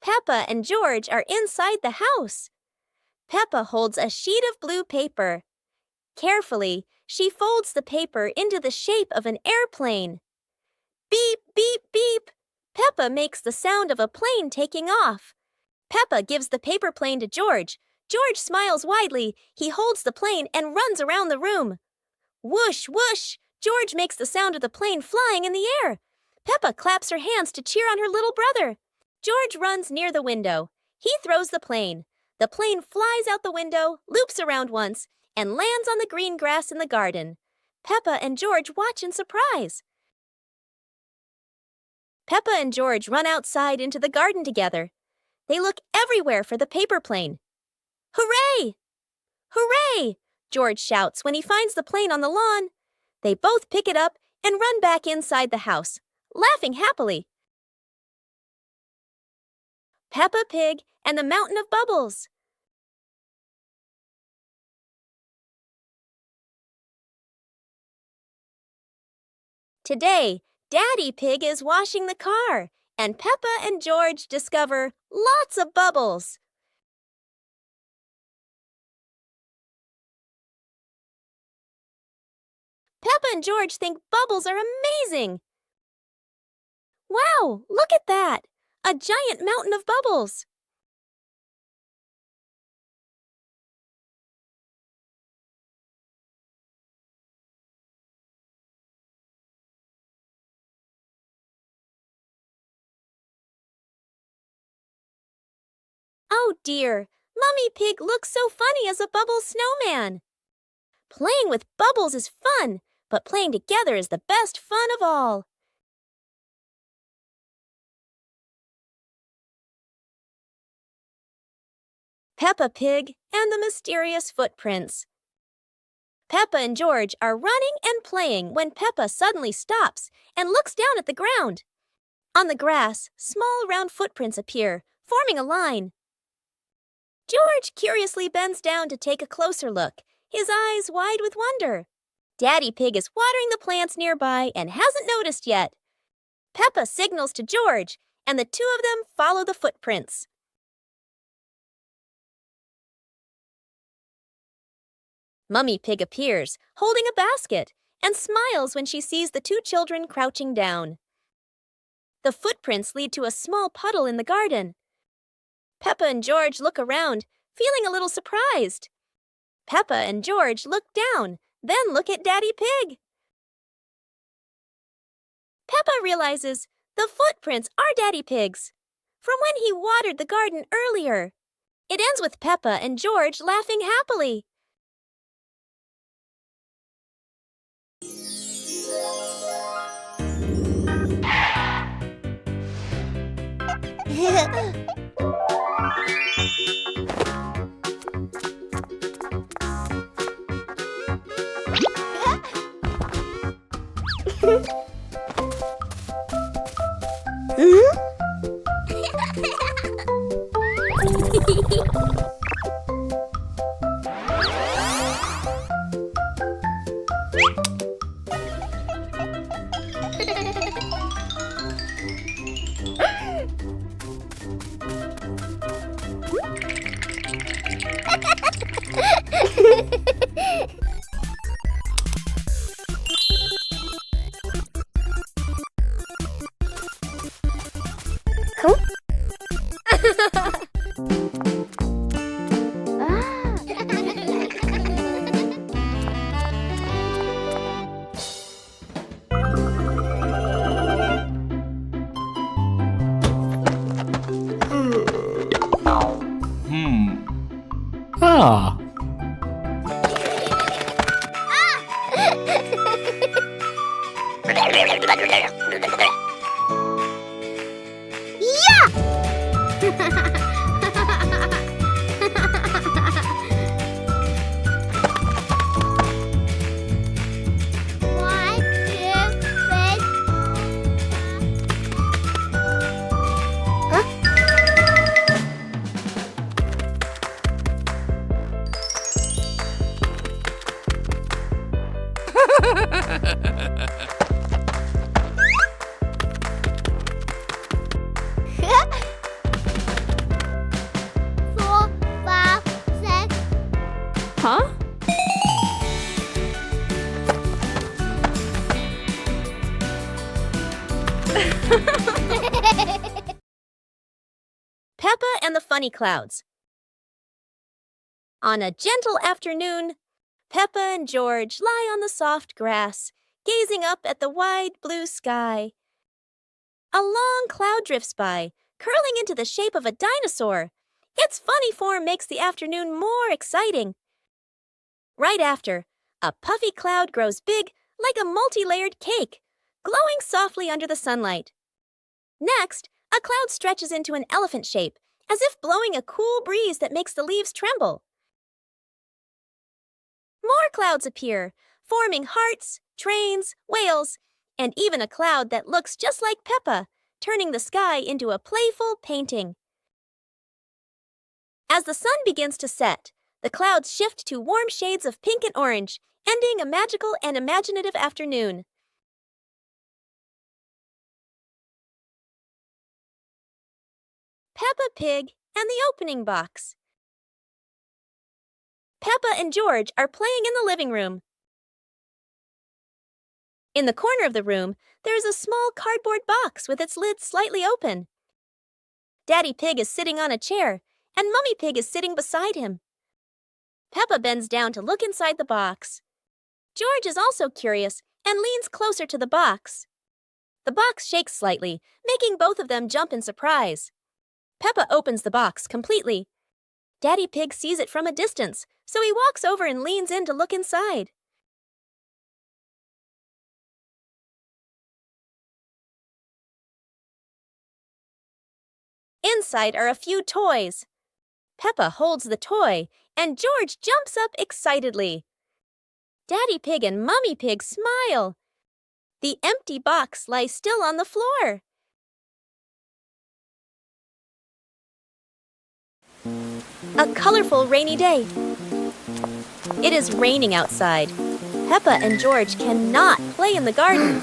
Peppa and George are inside the house. Peppa holds a sheet of blue paper. Carefully, she folds the paper into the shape of an airplane. Beep, beep, beep. Peppa makes the sound of a plane taking off. Peppa gives the paper plane to George. George smiles widely. He holds the plane and runs around the room. Whoosh, whoosh! George makes the sound of the plane flying in the air. Peppa claps her hands to cheer on her little brother. George runs near the window. He throws the plane. The plane flies out the window, loops around once, and lands on the green grass in the garden. Peppa and George watch in surprise. Peppa and George run outside into the garden together. They look everywhere for the paper plane. Hooray! Hooray! George shouts when he finds the plane on the lawn. They both pick it up and run back inside the house, laughing happily. Peppa Pig and the Mountain of Bubbles. Today, Daddy Pig is washing the car, and Peppa and George discover lots of bubbles. Peppa and George think bubbles are amazing. Wow, look at that! A giant mountain of bubbles. Oh dear, Mummy Pig looks so funny as a bubble snowman. Playing with bubbles is fun, but playing together is the best fun of all. Peppa Pig and the Mysterious Footprints. Peppa and George are running and playing when Peppa suddenly stops and looks down at the ground. On the grass, small round footprints appear, forming a line. George curiously bends down to take a closer look, his eyes wide with wonder. Daddy Pig is watering the plants nearby and hasn't noticed yet. Peppa signals to George, and the two of them follow the footprints. Mummy Pig appears, holding a basket, and smiles when she sees the two children crouching down. The footprints lead to a small puddle in the garden. Peppa and George look around, feeling a little surprised. Peppa and George look down, then look at Daddy Pig. Peppa realizes the footprints are Daddy Pig's, from when he watered the garden earlier. It ends with Peppa and George laughing happily. Peppa and the Funny Clouds. On a gentle afternoon, Peppa and George lie on the soft grass, gazing up at the wide blue sky. A long cloud drifts by, curling into the shape of a dinosaur. Its funny form makes the afternoon more exciting. Right after, a puffy cloud grows big like a multi-layered cake, glowing softly under the sunlight. Next, a cloud stretches into an elephant shape, as if blowing a cool breeze that makes the leaves tremble. More clouds appear, forming hearts, trains, whales, and even a cloud that looks just like Peppa, turning the sky into a playful painting. As the sun begins to set, the clouds shift to warm shades of pink and orange, ending a magical and imaginative afternoon. Peppa Pig and the Opening Box. Peppa and George are playing in the living room. In the corner of the room, there is a small cardboard box with its lid slightly open. Daddy Pig is sitting on a chair, and Mummy Pig is sitting beside him. Peppa bends down to look inside the box. George is also curious and leans closer to the box. The box shakes slightly, making both of them jump in surprise. Peppa opens the box completely. Daddy Pig sees it from a distance, so he walks over and leans in to look inside. Inside are a few toys. Peppa holds the toy, and George jumps up excitedly. Daddy Pig and Mummy Pig smile. The empty box lies still on the floor. A colorful rainy day. It is raining outside. Peppa and George cannot play in the garden.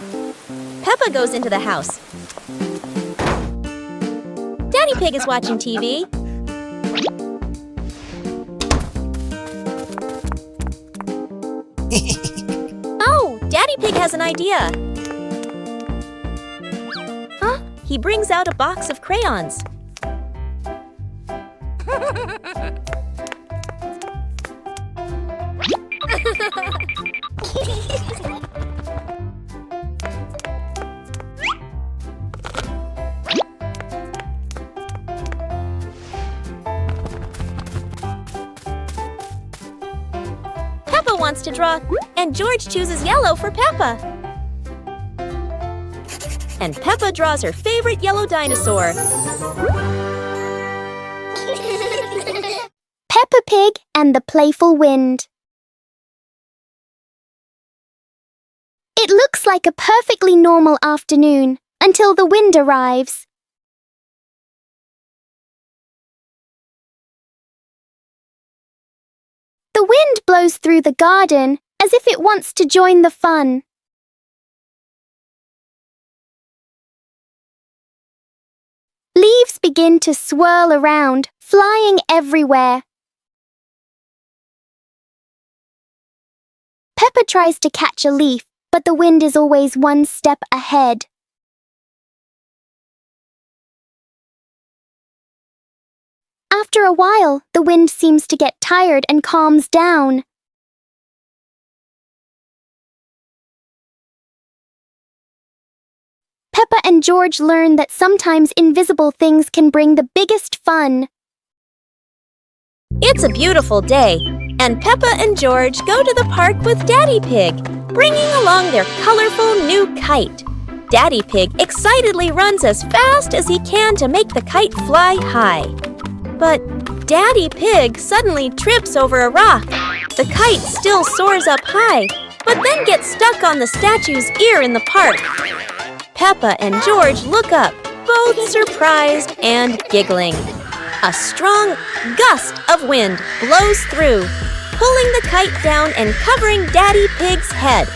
Peppa goes into the house. Daddy Pig is watching TV. Oh, Daddy Pig has an idea. Huh? He brings out a box of crayons. Peppa wants to draw, and George chooses yellow for Peppa. And Peppa draws her favorite yellow dinosaur. Peppa Pig and the Playful Wind. It looks like a perfectly normal afternoon until the wind arrives. The wind blows through the garden as if it wants to join the fun. Leaves begin to swirl around, flying everywhere. Peppa tries to catch a leaf, but the wind is always one step ahead. After a while, the wind seems to get tired and calms down. Peppa and George learn that sometimes invisible things can bring the biggest fun. It's a beautiful day, and Peppa and George go to the park with Daddy Pig, bringing along their colorful new kite. Daddy Pig excitedly runs as fast as he can to make the kite fly high. But Daddy Pig suddenly trips over a rock. The kite still soars up high, but then gets stuck on the statue's ear in the park. Peppa and George look up, both surprised and giggling. A strong gust of wind blows through, pulling the kite down and covering Daddy Pig's head.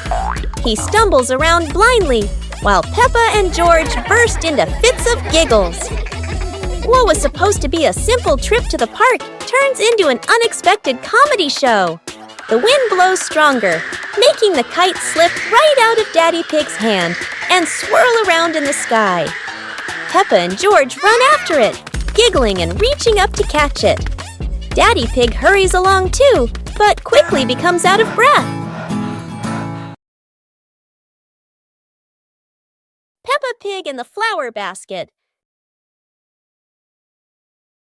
He stumbles around blindly, while Peppa and George burst into fits of giggles. What was supposed to be a simple trip to the park turns into an unexpected comedy show. The wind blows stronger, making the kite slip right out of Daddy Pig's hand and swirl around in the sky. Peppa and George run after it, giggling and reaching up to catch it. Daddy Pig hurries along too, but quickly becomes out of breath. Peppa Pig in the flower basket.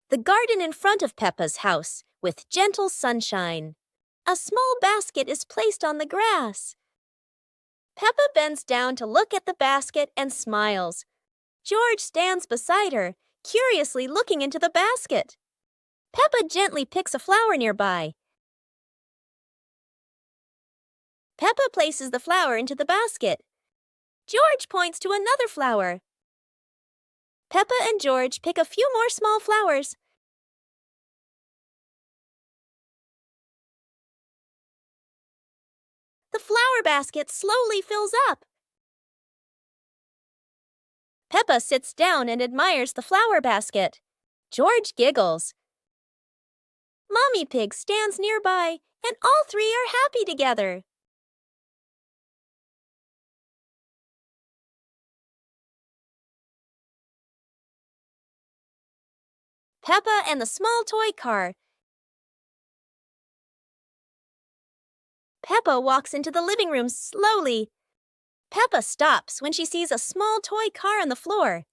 The garden in front of Peppa's house, with gentle sunshine. A small basket is placed on the grass. Peppa bends down to look at the basket and smiles. George stands beside her, curiously looking into the basket. Peppa gently picks a flower nearby. Peppa places the flower into the basket. George points to another flower. Peppa and George pick a few more small flowers. The flower basket slowly fills up. Peppa sits down and admires the flower basket. George giggles. Mommy Pig stands nearby, and all three are happy together. Peppa and the small toy car. Peppa walks into the living room slowly. Peppa stops when she sees a small toy car on the floor.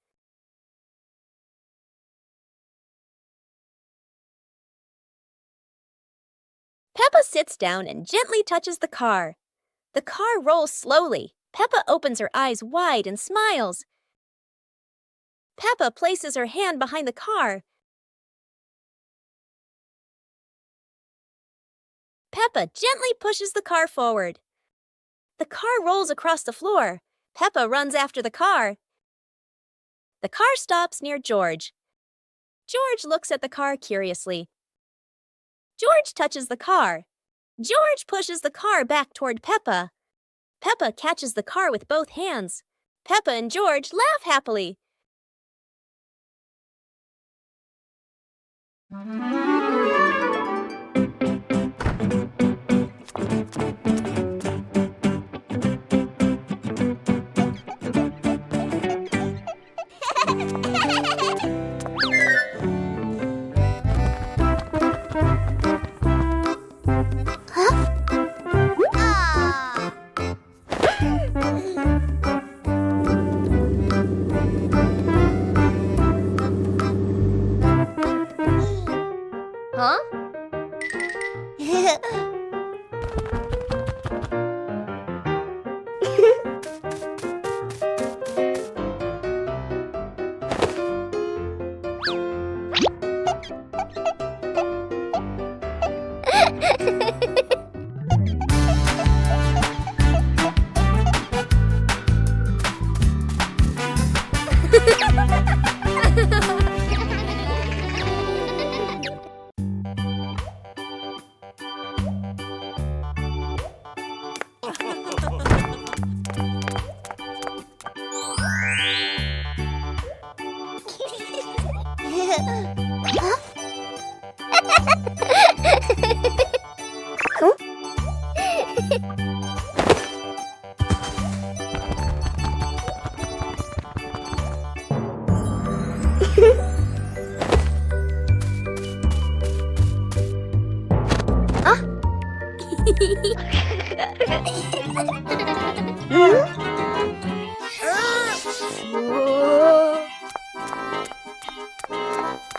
Peppa sits down and gently touches the car. The car rolls slowly. Peppa opens her eyes wide and smiles. Peppa places her hand behind the car. Peppa gently pushes the car forward. The car rolls across the floor. Peppa runs after the car. The car stops near George. George looks at the car curiously. George touches the car. George pushes the car back toward Peppa. Peppa catches the car with both hands. Peppa and George laugh happily. Huh?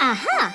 Aha!